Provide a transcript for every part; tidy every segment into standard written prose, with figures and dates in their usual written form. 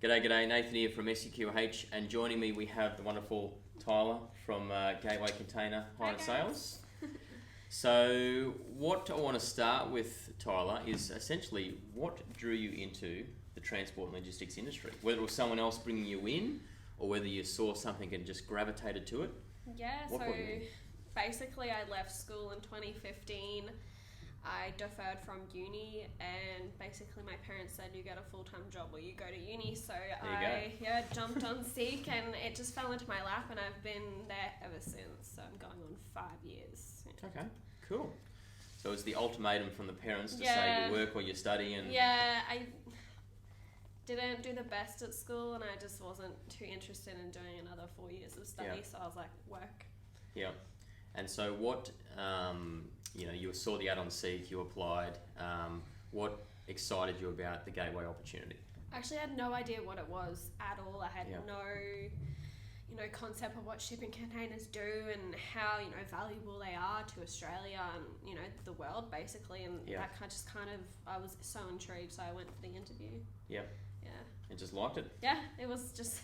G'day, Nathan here from SEQH, and joining me we have the wonderful Tylah from Gateway Container Hire and Sales. So what I want to start with, Tylah, is essentially what drew you into the transport and logistics industry? Whether it was someone else bringing you in, or whether you saw something and just gravitated to it? Yeah, so basically I left school in 2015. I deferred from uni, and basically my parents said you get a full-time job or you go to uni, so I jumped on SEEK and it just fell into my lap, and I've been there ever since, so I'm going on 5 years. Yeah. Okay, cool. So it's the ultimatum from the parents to say you work or you study. And yeah, I didn't do the best at school, and I just wasn't too interested in doing another 4 years of study, so I was like, work. Yeah. And so what, you saw the ad on SEEK, you applied. What excited you about the Gateway opportunity? I actually had no idea what it was at all. I had no concept of what shipping containers do and how, valuable they are to Australia and, the world basically. And that I was so intrigued, so I went for the interview. Yeah. Yeah. And just liked it? Yeah, it was just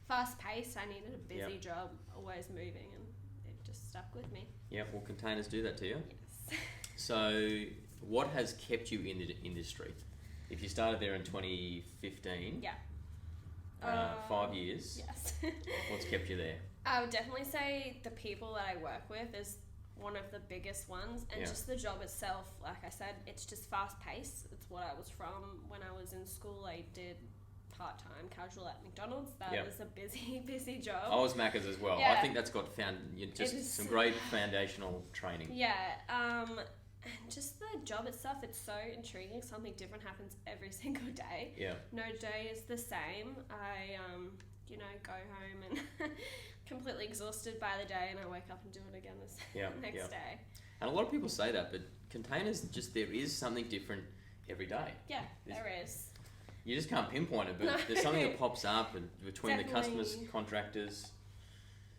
fast paced. I needed a busy job, always moving, and it just stuck with me. Yeah, well, containers do that to you. Yes. So what has kept you in the industry? If you started there in 2015, 5 years, yes. What's kept you there? I would definitely say the people that I work with is one of the biggest ones, and just the job itself, like I said, it's just fast paced. It's what I was from. When I was in school, I did part-time casual at McDonald's. That was a busy job. I was Macca's as well. I think that's got some great foundational training. Yeah, and just the job itself, it's so intriguing. Something different happens every single day. Yeah. No day is the same. I go home and completely exhausted by the day, and I wake up and do it again the next day. And a lot of people say that, but containers, there is something different every day. Yeah, there is. You just can't pinpoint it, but there's something that pops up between the customers, contractors,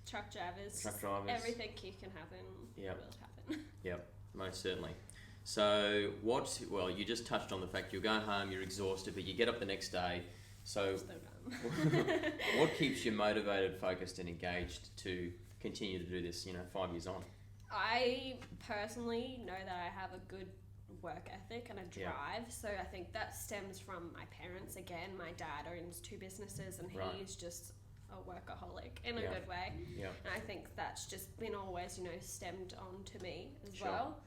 truck drivers, everything can happen. Yeah, will happen. Yep, most certainly. So you just touched on the fact you're going home, you're exhausted, but you get up the next day. So what keeps you motivated, focused and engaged to continue to do this, 5 years on? I personally know that I have a good work ethic and a drive, so I think that stems from my parents. Again, my dad owns 2 businesses, and he's just a workaholic in a good way. And I think that's just been always stemmed on to me as well.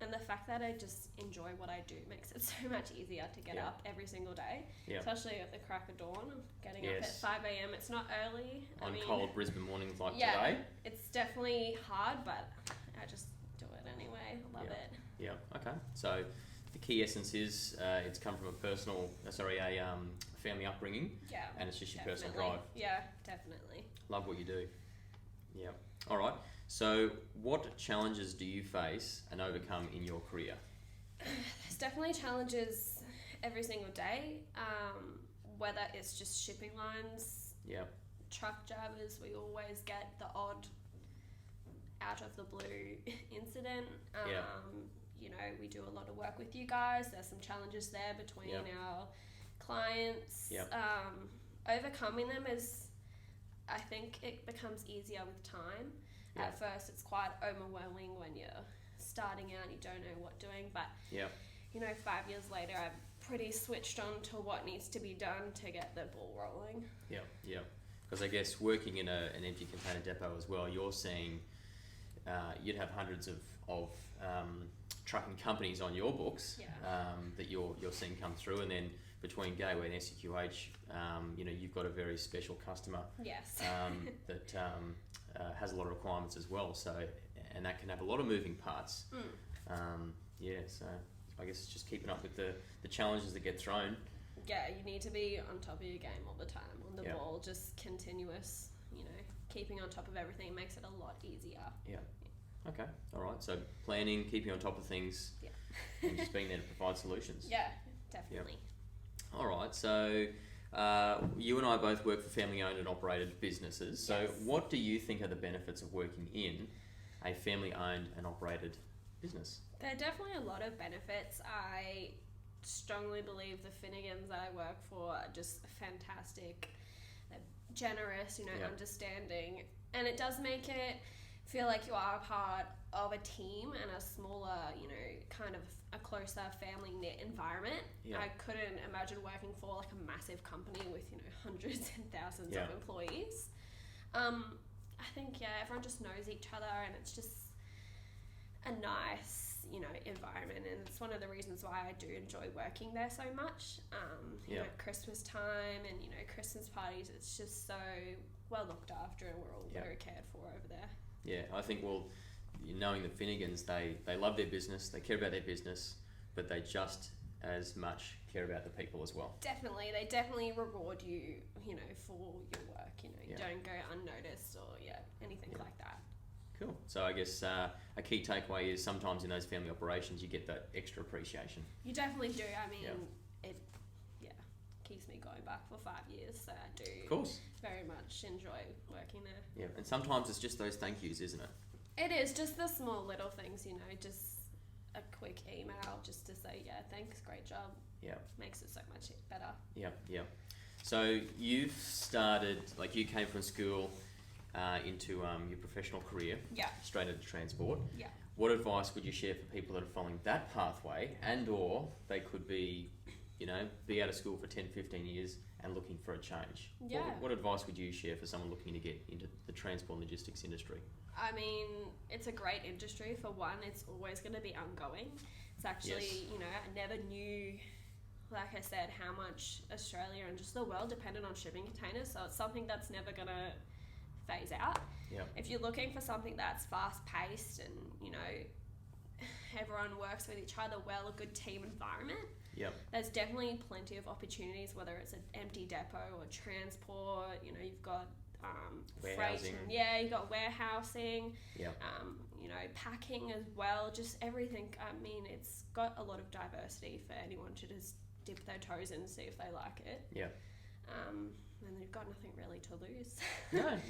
And the fact that I just enjoy what I do makes it so much easier to get up every single day, especially at the crack of dawn. Getting up at 5 a.m. It's not early on cold Brisbane mornings like today. It's definitely hard, but I just do it anyway. I love it. Yeah. Okay. So the key essence is it's come from a family upbringing. Yeah. And it's just your personal drive. Yeah, definitely. Love what you do. Yeah. All right. So what challenges do you face and overcome in your career? There's definitely challenges every single day. Whether it's just shipping lines, truck drivers, we always get the odd out of the blue incident. We do a lot of work with you guys. There's some challenges there between our clients. Overcoming them I think it becomes easier with time. At first it's quite overwhelming when you're starting out and you don't know what doing, but 5 years later I've pretty switched on to what needs to be done to get the ball rolling. Because I guess working in an empty container depot as well, you're seeing you'd have hundreds of trucking companies on your books that you're seeing come through, and then between Gateway and SEQH, you've got a very special customer that has a lot of requirements as well. So, and that can have a lot of moving parts. So I guess it's just keeping up with the challenges that get thrown. Yeah, you need to be on top of your game all the time, on the ball, just continuous, keeping on top of everything makes it a lot easier. Okay, all right. So planning, keeping on top of things, and just being there to provide solutions. Yeah, definitely. All right. So you and I both work for family-owned and operated businesses. So what do you think are the benefits of working in a family-owned and operated business? There are definitely a lot of benefits. I strongly believe the Finnegans that I work for are just fantastic. They're generous, you know, understanding, and it does make it feel like you are a part of a team and a smaller, you know, kind of a closer family knit environment. I couldn't imagine working for like a massive company with, you know, hundreds and thousands of employees. I think everyone just knows each other, and it's just a nice, you know, environment, and it's one of the reasons why I do enjoy working there so much. You know, Christmas time and, you know, Christmas parties, it's just so well looked after, and we're all very cared for over there. Yeah, I think, well, knowing the Finnegans, they love their business, they care about their business, but they just as much care about the people as well. Definitely, they definitely reward you, you know, for your work, you know, you don't go unnoticed or anything like that. Cool. So I guess a key takeaway is sometimes in those family operations you get that extra appreciation. You definitely do. I mean, it keeps me going back for 5 years, so I do very much enjoy working there. Yeah, and sometimes it's just those thank yous, isn't it? It is, just the small little things, you know, just a quick email just to say, thanks, great job. Yeah. Makes it so much better. Yeah. So you've started, like you came from school into your professional career, straight into transport. Yeah. What advice would you share for people that are following that pathway, and or they could be, you know, be out of school for 10, 15 years and looking for a change? Yeah. What advice would you share for someone looking to get into the transport and logistics industry? I mean, it's a great industry. For one, it's always going to be ongoing. It's actually, you know, I never knew, like I said, how much Australia and just the world depended on shipping containers. So it's something that's never going to phase out. Yep. If you're looking for something that's fast paced and, you know, everyone works with each other well, a good team environment, there's definitely plenty of opportunities, whether it's an empty depot or transport. You know, you've got warehousing. Freight, you've got warehousing, you know, packing as well, just everything. I mean, it's got a lot of diversity for anyone to just dip their toes in and see if they like it. And you've got nothing really to lose.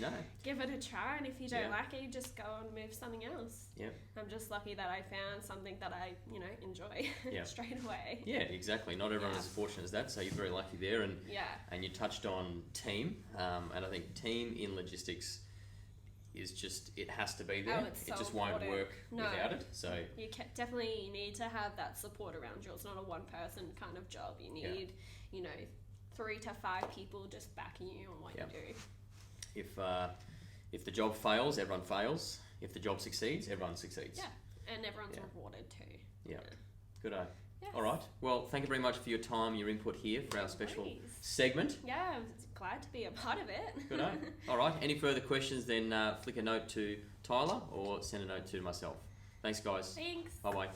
No. Give it a try, and if you don't like it, you just go and move something else. I'm just lucky that I found something that I, you know, enjoy straight away. Yeah, exactly. Not everyone is as fortunate as that, so you're very lucky there. And and you touched on team, and I think team in logistics is just, it has to be there. Oh, it's so it just important. Won't work without it. So you definitely need to have that support around you. It's not a one person kind of job. You need, you know, 3 to 5 people just backing you on what you do. If the job fails, everyone fails. If the job succeeds, everyone succeeds. Yeah, and everyone's rewarded too. Yeah. Good-o. Yes. All right. Well, thank you very much for your time, your input here for our special segment. Yeah, I was glad to be a part of it. Good-o. All right. Any further questions, then flick a note to Tylah or send a note to myself. Thanks, guys. Thanks. Bye-bye.